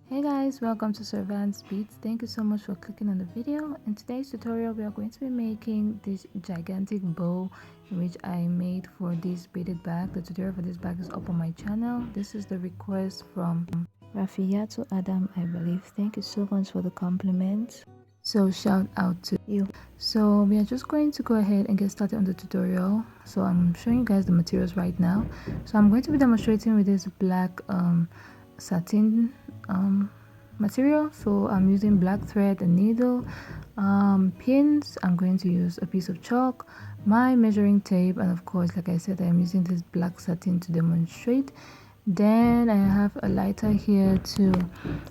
Hey guys, welcome to Servant's Beats. Thank you so much for clicking on the video. In today's tutorial we are going to be making this gigantic bow which I made for this beaded bag. The tutorial for this bag is up on my channel. This is the request from Rafiato Adam, I believe. Thank you so much for the compliment. So shout out to you. So we are just going to go ahead and get started on the tutorial. So I'm showing you guys the materials right now. So I'm going to be demonstrating with this black satin material. So I'm using black thread and needle, pins. I'm going to use a piece of chalk, my measuring tape, and of course, like I said, I'm using this black satin to demonstrate. Then I have a lighter here to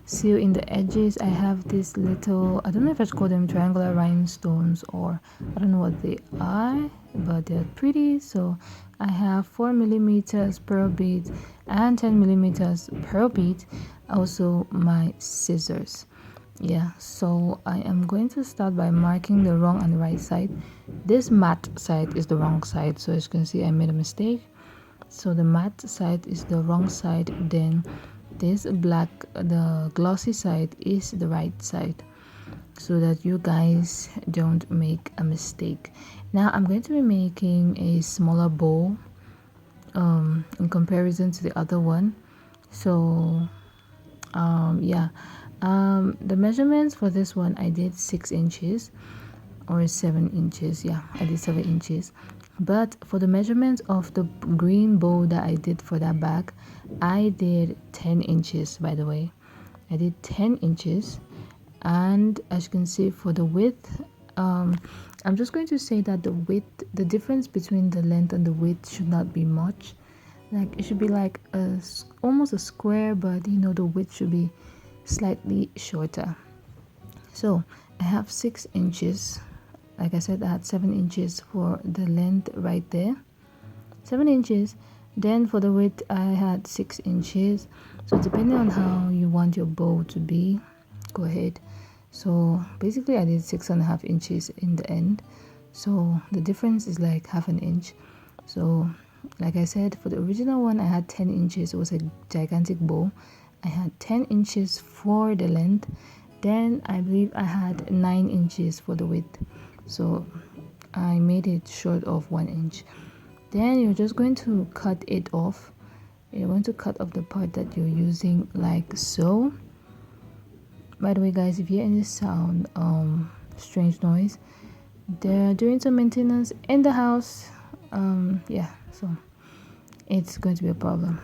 seal in the edges. I have this little, I don't know if I should call them triangular rhinestones, or I don't know what they are, but they're pretty. So I have 4 millimeters per bead and 10 millimeters per bead. Also my scissors. Yeah, so I am going to start by marking the wrong and the right side. This matte side is the wrong side, so as you can see I made a mistake. So the matte side is the wrong side, then this black, the glossy side, is the right side, so that you guys don't make a mistake. Now I'm going to be making a smaller bow in comparison to the other one. So the measurements for this one, I did 6 inches or 7 inches. Yeah, I did 7 inches. But for the measurements of the green bow that I did for that bag, I did 10 inches. By the way, I did 10 inches. And as you can see, for the width, I'm just going to say that the difference between the length and the width should not be much. Like it should be like almost a square, but you know, the width should be slightly shorter. So I have 6 inches. Like I said, I had 7 inches for the length right there, 7 inches. Then for the width I had 6 inches. So depending on how you want your bow to be, go ahead. So basically I did 6.5 inches in the end, so the difference is like half an inch. So like I said, for the original one I had 10 inches. It was a gigantic bow. I had 10 inches for the length. Then I believe I had 9 inches for the width, so I made it short of 1 inch. Then you're just going to cut it off. You're going to cut off the part that you're using, like so. By the way guys, if you hear any sound, strange noise, they're doing some maintenance in the house. Yeah, so it's going to be a problem.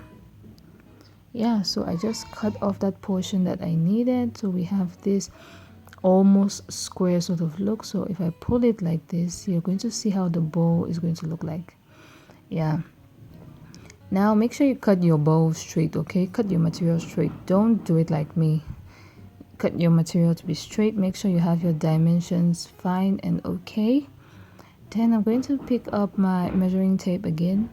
Yeah, so I just cut off that portion that I needed. So we have this almost square sort of look. So if I pull it like this, you're going to see how the bow is going to look like. Yeah, now make sure you cut your bow straight. Okay, cut your material straight. Don't do it like me. Cut your material to be straight. Make sure you have your dimensions fine and okay. Then I'm going to pick up my measuring tape again.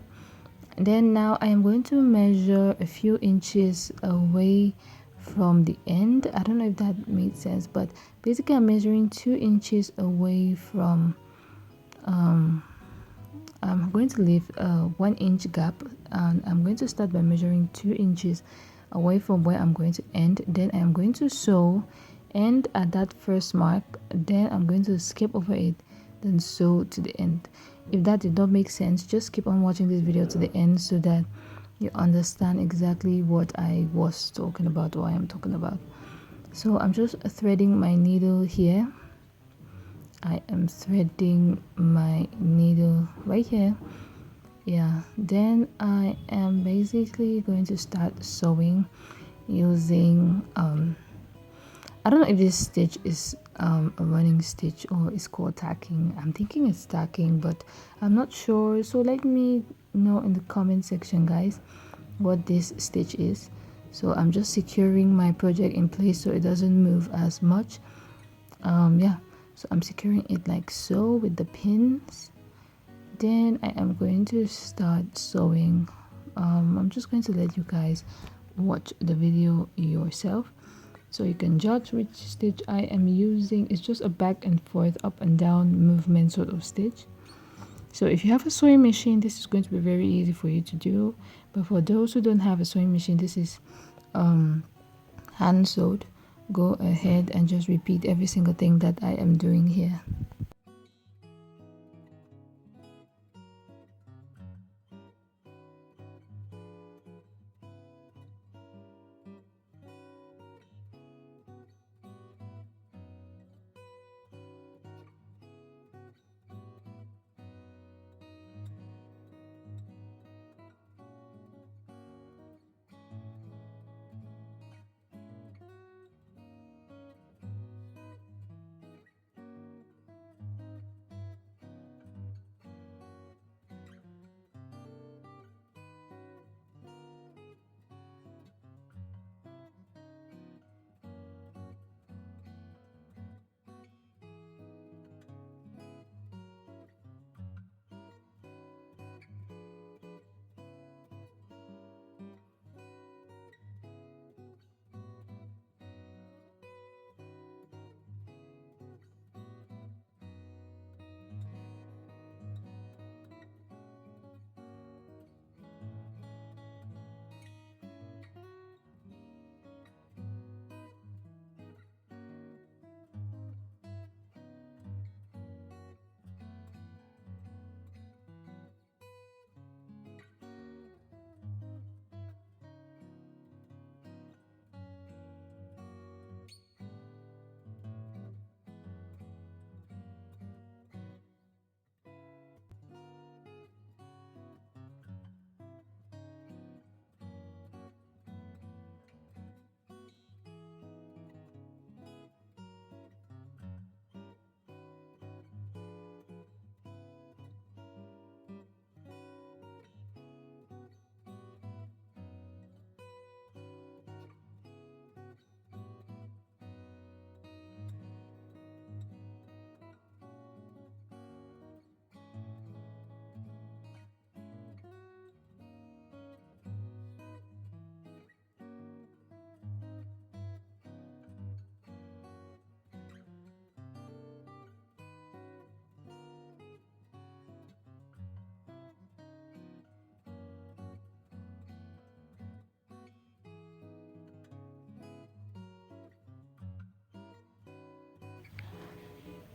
Then now I am going to measure a few inches away from the end. I don't know if that made sense, but basically I'm measuring 2 inches away from I'm going to leave a 1 inch gap, and I'm going to start by measuring 2 inches away from where I'm going to end. Then I'm going to sew, end at that first mark, then I'm going to skip over it, then sew to the end. If that did not make sense, just keep on watching this video to the end so that you understand exactly what I was talking about, or I am talking about. So I'm just threading my needle here. I am threading my needle right here. Yeah, then I am basically going to start sewing using I don't know if this stitch is a running stitch or it's called tacking. I'm thinking it's tacking, but I'm not sure. So let me know in the comment section, guys, what this stitch is. So I'm just securing my project in place so it doesn't move as much. Yeah, so I'm securing it like so with the pins. Then I am going to start sewing. I'm just going to let you guys watch the video yourself so you can judge which stitch I am using. It's just a back and forth, up and down movement sort of stitch. So if you have a sewing machine, this is going to be very easy for you to do. But for those who don't have a sewing machine, this is hand sewed, go ahead and just repeat every single thing that I am doing here.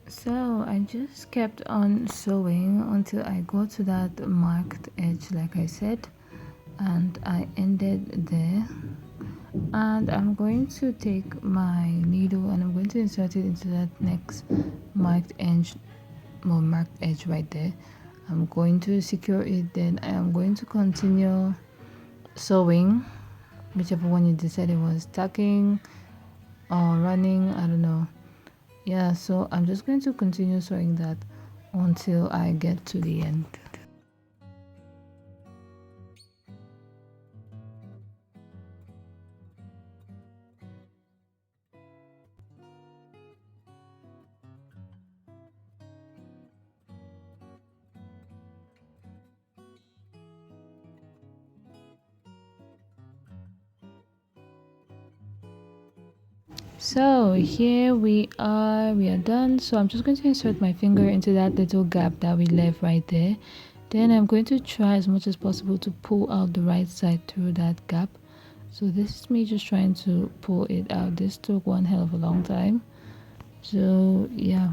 So I just kept on sewing until I got to that marked edge, like I said, and I ended there. And I'm going to take my needle and I'm going to insert it into that next marked edge, well, marked edge right there. I'm going to secure it, then I am going to continue sewing, whichever one you decided was tucking or running, I don't know. Yeah, so I'm just going to continue sewing that until I get to the end. So here we are done. So I'm just going to insert my finger into that little gap that we left right there. Then I'm going to try as much as possible to pull out the right side through that gap. So this is me just trying to pull it out. This took one hell of a long time. So yeah.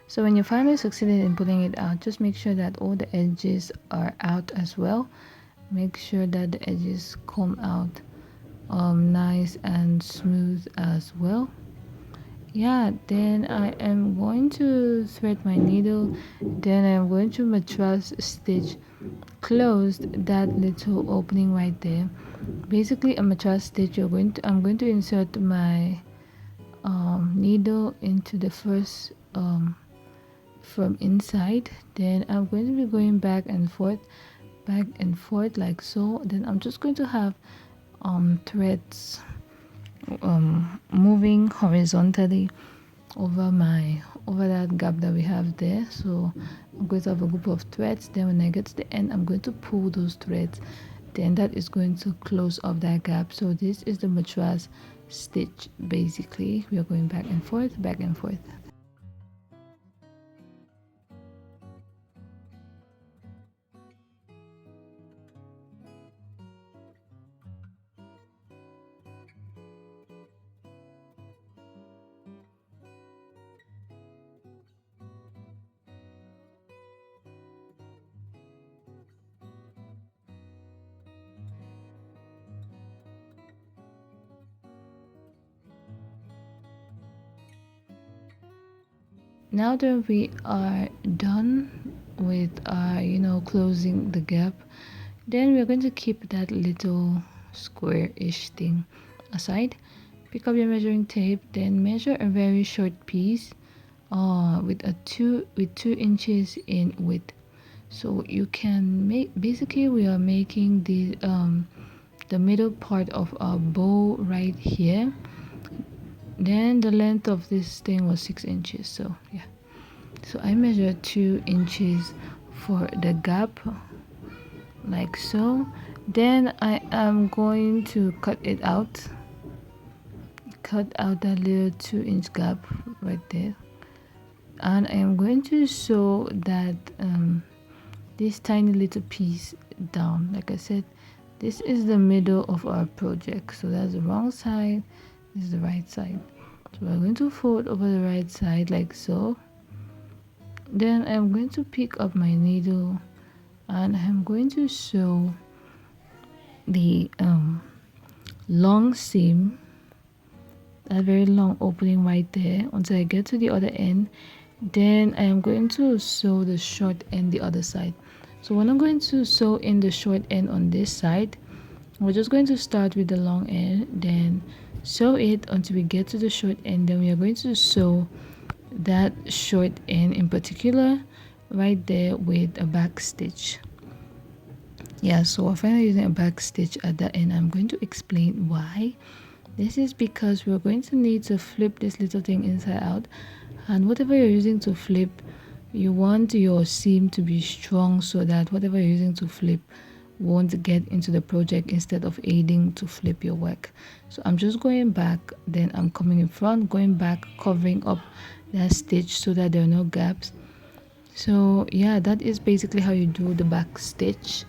So when you finally succeeded in pulling it out, just make sure that all the edges are out as well. Make sure that the edges come out nice and smooth as well. yeah, then I am going to thread my needle, then I'm going to mattress stitch closed that little opening right there. Basically a mattress stitch, I'm going to insert my needle into the first from inside, then I'm going to be going back and forth like so. Then I'm just going to have threads moving horizontally over that gap that we have there. So I'm going to have a group of threads, then when I get to the end I'm going to pull those threads, then that is going to close off that gap. So this is the mattress stitch. Basically we are going back and forth, back and forth. Now that we are done with our closing the gap, then we're going to keep that little square-ish thing aside. Pick up your measuring tape, then measure a very short piece with 2 inches in width. So you can make, basically we are making the middle part of our bow right here. Then the length of this thing was 6 inches, so yeah, so I measured 2 inches for the gap like so. Then I am going to cut out that little 2-inch gap right there, and I am going to sew that this tiny little piece down. Like I said, this is the middle of our project, so that's the wrong side, this is the right side. So we're going to fold over the right side like so. Then I'm going to pick up my needle and I'm going to sew the long seam, that very long opening right there, until I get to the other end. Then I am going to sew the short end the other side. So when I'm going to sew in the short end on this side, we're just going to start with the long end, then sew it until we get to the short end. Then we are going to sew that short end in particular right there with a back stitch. Yeah, so we're finally using a back stitch at the end. I'm going to explain why. This is because we're going to need to flip this little thing inside out, and whatever you're using to flip, you want your seam to be strong so that whatever you're using to flip won't get into the project instead of aiding to flip your work. So I'm just going back, then I'm coming in front, going back, covering up that stitch so that there are no gaps. So yeah, that is basically how you do the back stitch.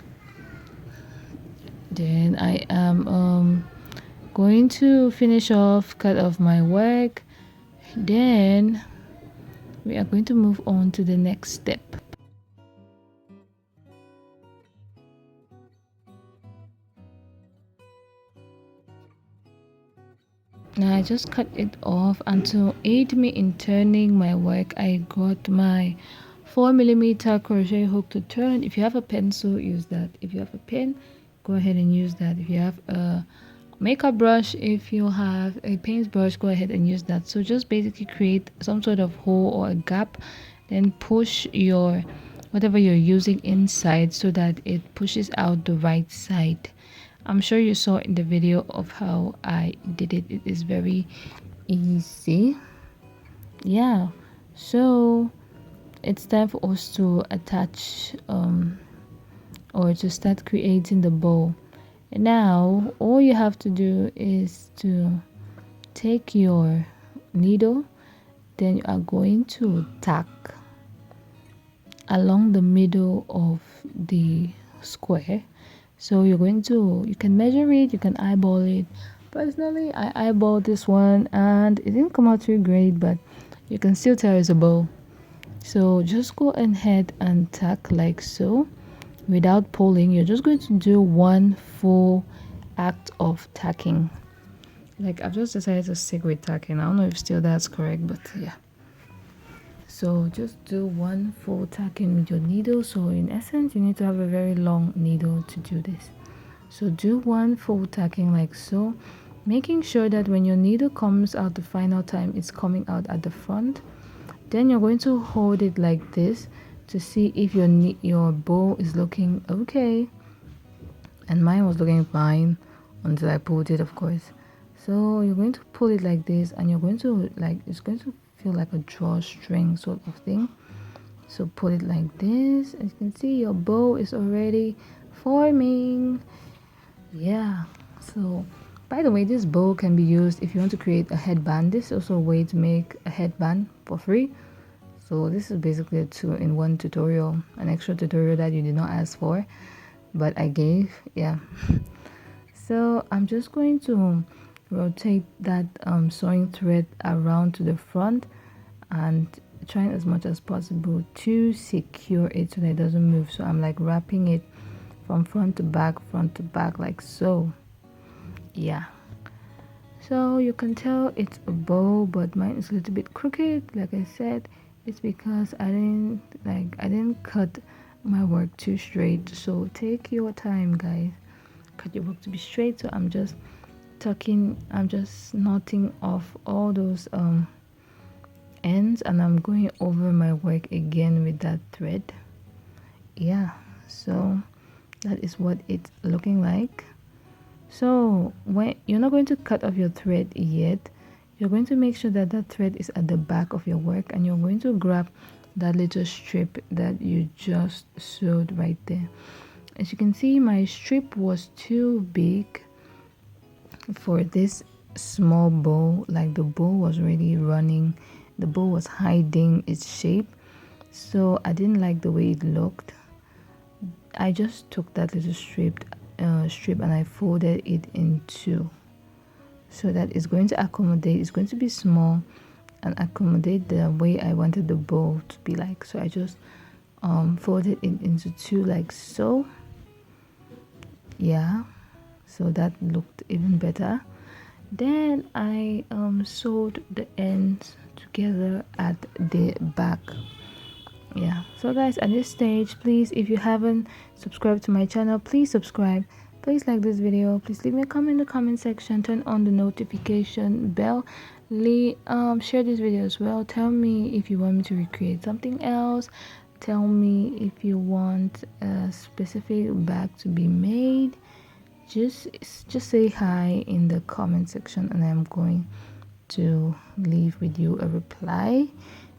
Then I am going to finish off, cut off my work, then we are going to move on to the next step. Now I just cut it off, and to aid me in turning my work, I got my 4mm crochet hook to turn. If you have a pencil, use that. If you have a pen, go ahead and use that. If you have a makeup brush, if you have a paintbrush, go ahead and use that. So just basically create some sort of hole or a gap, then push your whatever you're using inside so that it pushes out the right side. I'm sure you saw in the video of how I did it. It is very easy. Yeah, so it's time for us to attach or to start creating the bow. Now all you have to do is to take your needle, then you are going to tack along the middle of the square. So you can measure it, you can eyeball it. Personally, I eyeballed this one and it didn't come out too great, but you can still tell it's a bow. So just go ahead and tack like so without pulling. You're just going to do one full act of tacking. Like, I've just decided to stick with tacking. I don't know if still that's correct, but yeah. So just do one full tacking with your needle. So in essence, you need to have a very long needle to do this. So do one full tacking like so, making sure that when your needle comes out the final time, it's coming out at the front. Then you're going to hold it like this to see if your bow is looking okay. And mine was looking fine until I pulled it, of course. So you're going to pull it like this, and you're going to, like, it's going to feel like a drawstring sort of thing. So pull it like this. As you can see, your bow is already forming. Yeah. So by the way, this bow can be used if you want to create a headband. This is also a way to make a headband for free. So this is basically a two-in-one tutorial, an extra tutorial that you did not ask for, but I gave. Yeah. So I'm just going to rotate that sewing thread around to the front and trying as much as possible to secure it so that it doesn't move. So I'm like wrapping it from front to back like so. Yeah. So you can tell it's a bow, but mine is a little bit crooked. Like I said, it's because I didn't cut my work too straight. So take your time, guys. Cut your work to be straight. So I'm just knotting off all those ends, and I'm going over my work again with that thread. Yeah, so that is what it's looking like. So when you're not going to cut off your thread yet, you're going to make sure that that thread is at the back of your work, and you're going to grab that little strip that you just sewed right there. As you can see, my strip was too big for this small bow. Like, the bow was already running, the bow was hiding its shape, so I didn't like the way it looked. I just took that little strip and I folded it in two so that it's going to accommodate, it's going to be small and accommodate the way I wanted the bow to be like. So I just folded it into two like so. Yeah, so that looked even better. Then I sewed the ends together at the back. Yeah, so guys, at this stage, please, if you haven't subscribed to my channel, please subscribe. Please like this video. Please leave me a comment in the comment section. Turn on the notification bell. Share this video as well. Tell me if you want me to recreate something else. Tell me if you want a specific bag to be made. Just say hi in the comment section, and I'm going to leave with you a reply.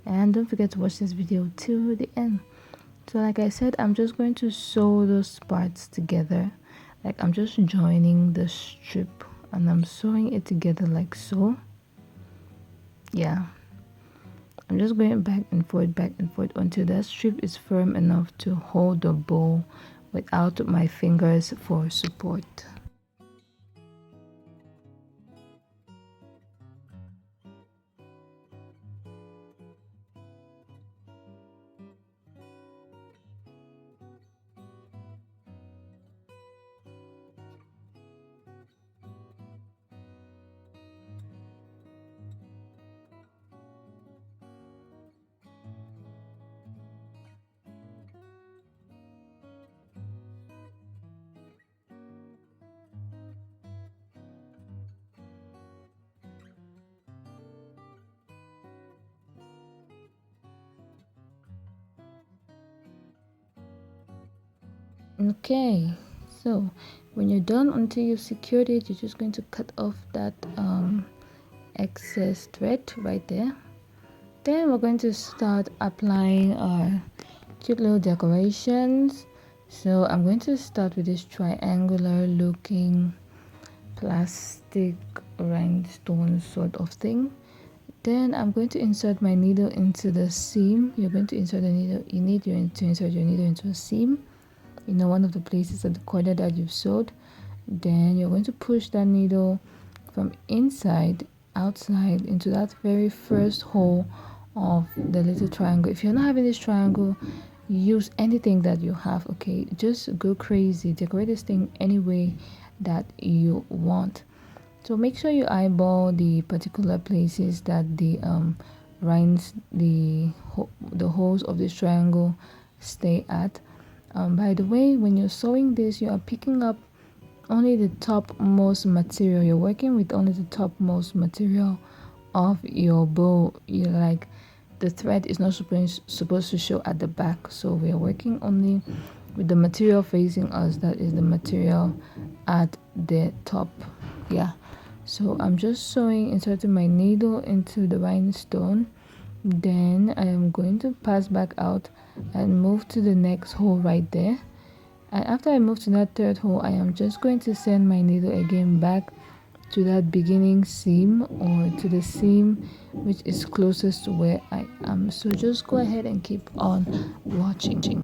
And don't forget to watch this video to the end. So like I said, I'm just going to sew those parts together. Like, I'm just joining the strip and I'm sewing it together like so. Yeah, I'm just going back and forth until that strip is firm enough to hold the bow without my fingers for support. Okay, so when you're done, until you've secured it, you're just going to cut off that excess thread right there. Then we're going to start applying our cute little decorations. So I'm going to start with this triangular looking plastic rhinestone sort of thing. Then I'm going to insert my needle into the seam. You're going to insert the needle, to insert your needle into a seam, one of the places at the corner that you've sewed. Then you're going to push that needle from inside outside into that very first hole of the little triangle. If you're not having this triangle, use anything that you have. Okay, just go crazy, decorate this thing any way that you want. So make sure you eyeball the particular places that the rines, the holes of this triangle stay at. By the way, when you're sewing this, you are picking up only the topmost material. You're working with only the topmost material of your bow. You like the thread is not supposed to show at the back, so we are working only with the material facing us, that is the material at the top. Yeah, so I'm just sewing, inserting my needle into the rhinestone. Then I am going to pass back out and move to the next hole right there. And after I move to that third hole, I am just going to send my needle again back to that beginning seam, or to the seam which is closest to where I am. So just go ahead and keep on watching.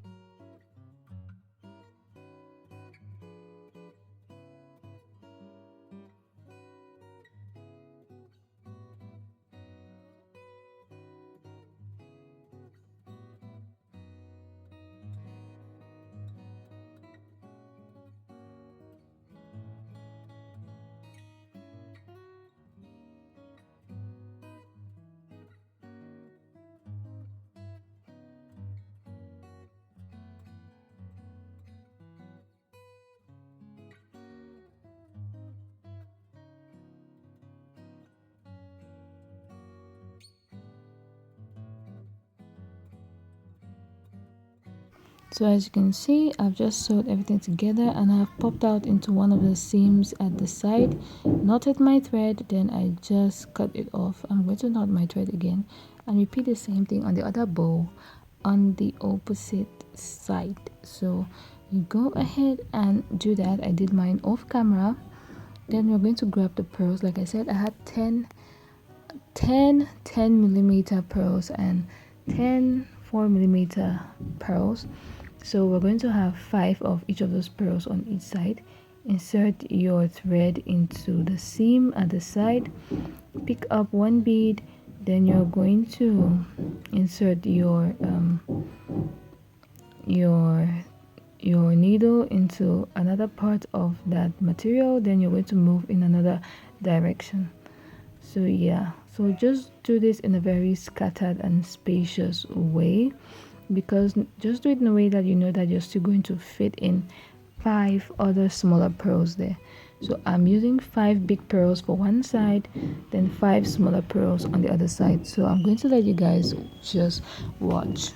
So as you can see, I've just sewed everything together and I've popped out into one of the seams at the side, knotted my thread, then I just cut it off. I'm going to knot my thread again and repeat the same thing on the other bow on the opposite side. So you go ahead and do that. I did mine off camera. Then we're going to grab the pearls. Like I said, I had 10 millimeter pearls and 10 4 millimeter pearls. So we're going to have 5 of each of those pearls on each side. Insert your thread into the seam at the side, pick up one bead, then you're going to insert your needle into another part of that material, then you're going to move in another direction. So yeah, so just do this in a very scattered and spacious way, because just do it in a way that you know that you're still going to fit in 5 other smaller pearls there. So I'm using 5 big pearls for one side, then 5 smaller pearls on the other side. So I'm going to let you guys just watch.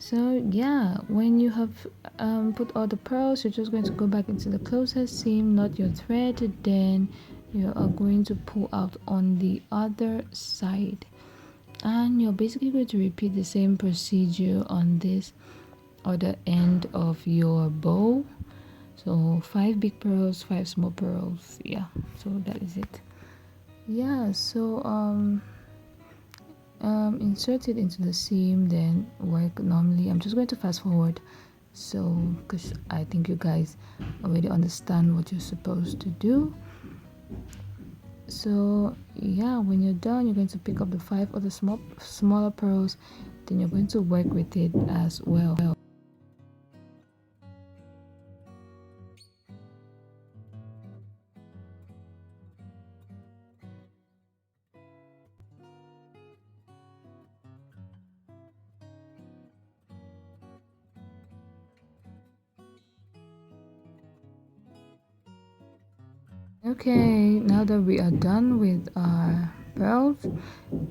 So yeah, when you have put all the pearls, you're just going to go back into the closest seam, knot your thread, then you are going to pull out on the other side, and you're basically going to repeat the same procedure on this other end of your bow. So 5 big pearls, 5 small pearls. Yeah, so that is it. Yeah, so insert it into the seam, then work normally. I'm just going to fast forward, so because I think you guys already understand what you're supposed to do. So yeah, when you're done, you're going to pick up the 5 other smaller pearls, then you're going to work with it as well. Okay, now that we are done with our pearls,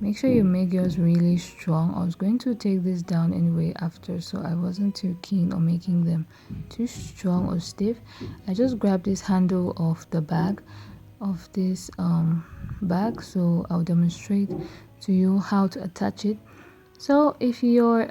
make sure you make yours really strong. I was going to take this down anyway after, so I wasn't too keen on making them too strong or stiff. I just grabbed this handle of the bag, of this bag, so I'll demonstrate to you how to attach it. So if your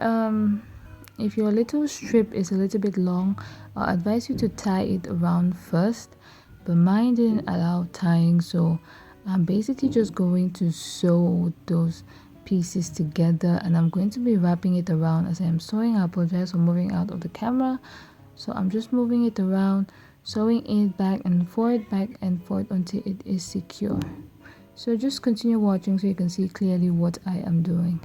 little strip is a little bit long, I'll advise you to tie it around first, but mine didn't allow tying, so I'm basically just going to sew those pieces together, and I'm going to be wrapping it around as I am sewing. I apologize for moving out of the camera. So I'm just moving it around, sewing it back and forth until it is secure. So just continue watching so you can see clearly what I am doing.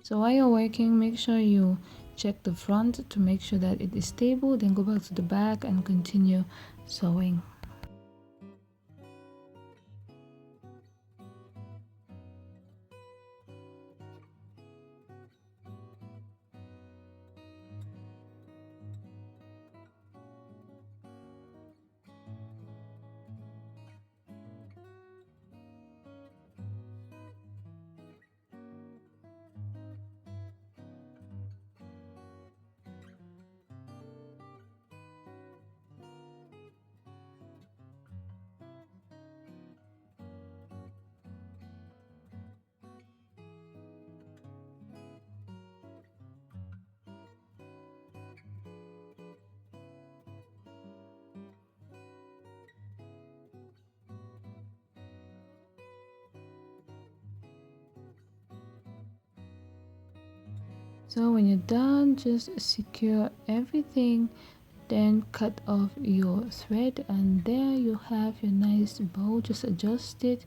So while you're working, make sure you check the front to make sure that it is stable, then go back to the back and continue sewing. So when you're done, just secure everything, then cut off your thread, and there you have your nice bow. Just adjust it.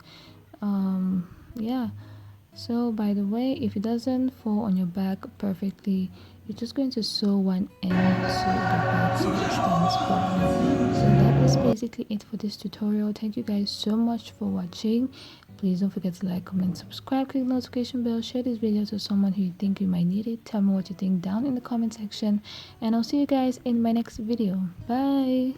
Yeah, so by the way, if it doesn't fall on your back perfectly, you're just going to sew one end so the back so it stands properly. So that is basically it for this tutorial. Thank you guys so much for watching. Please don't forget to like, comment, subscribe, click the notification bell, share this video to someone who you think you might need it. Tell me what you think down in the comment section, and I'll see you guys in my next video. Bye.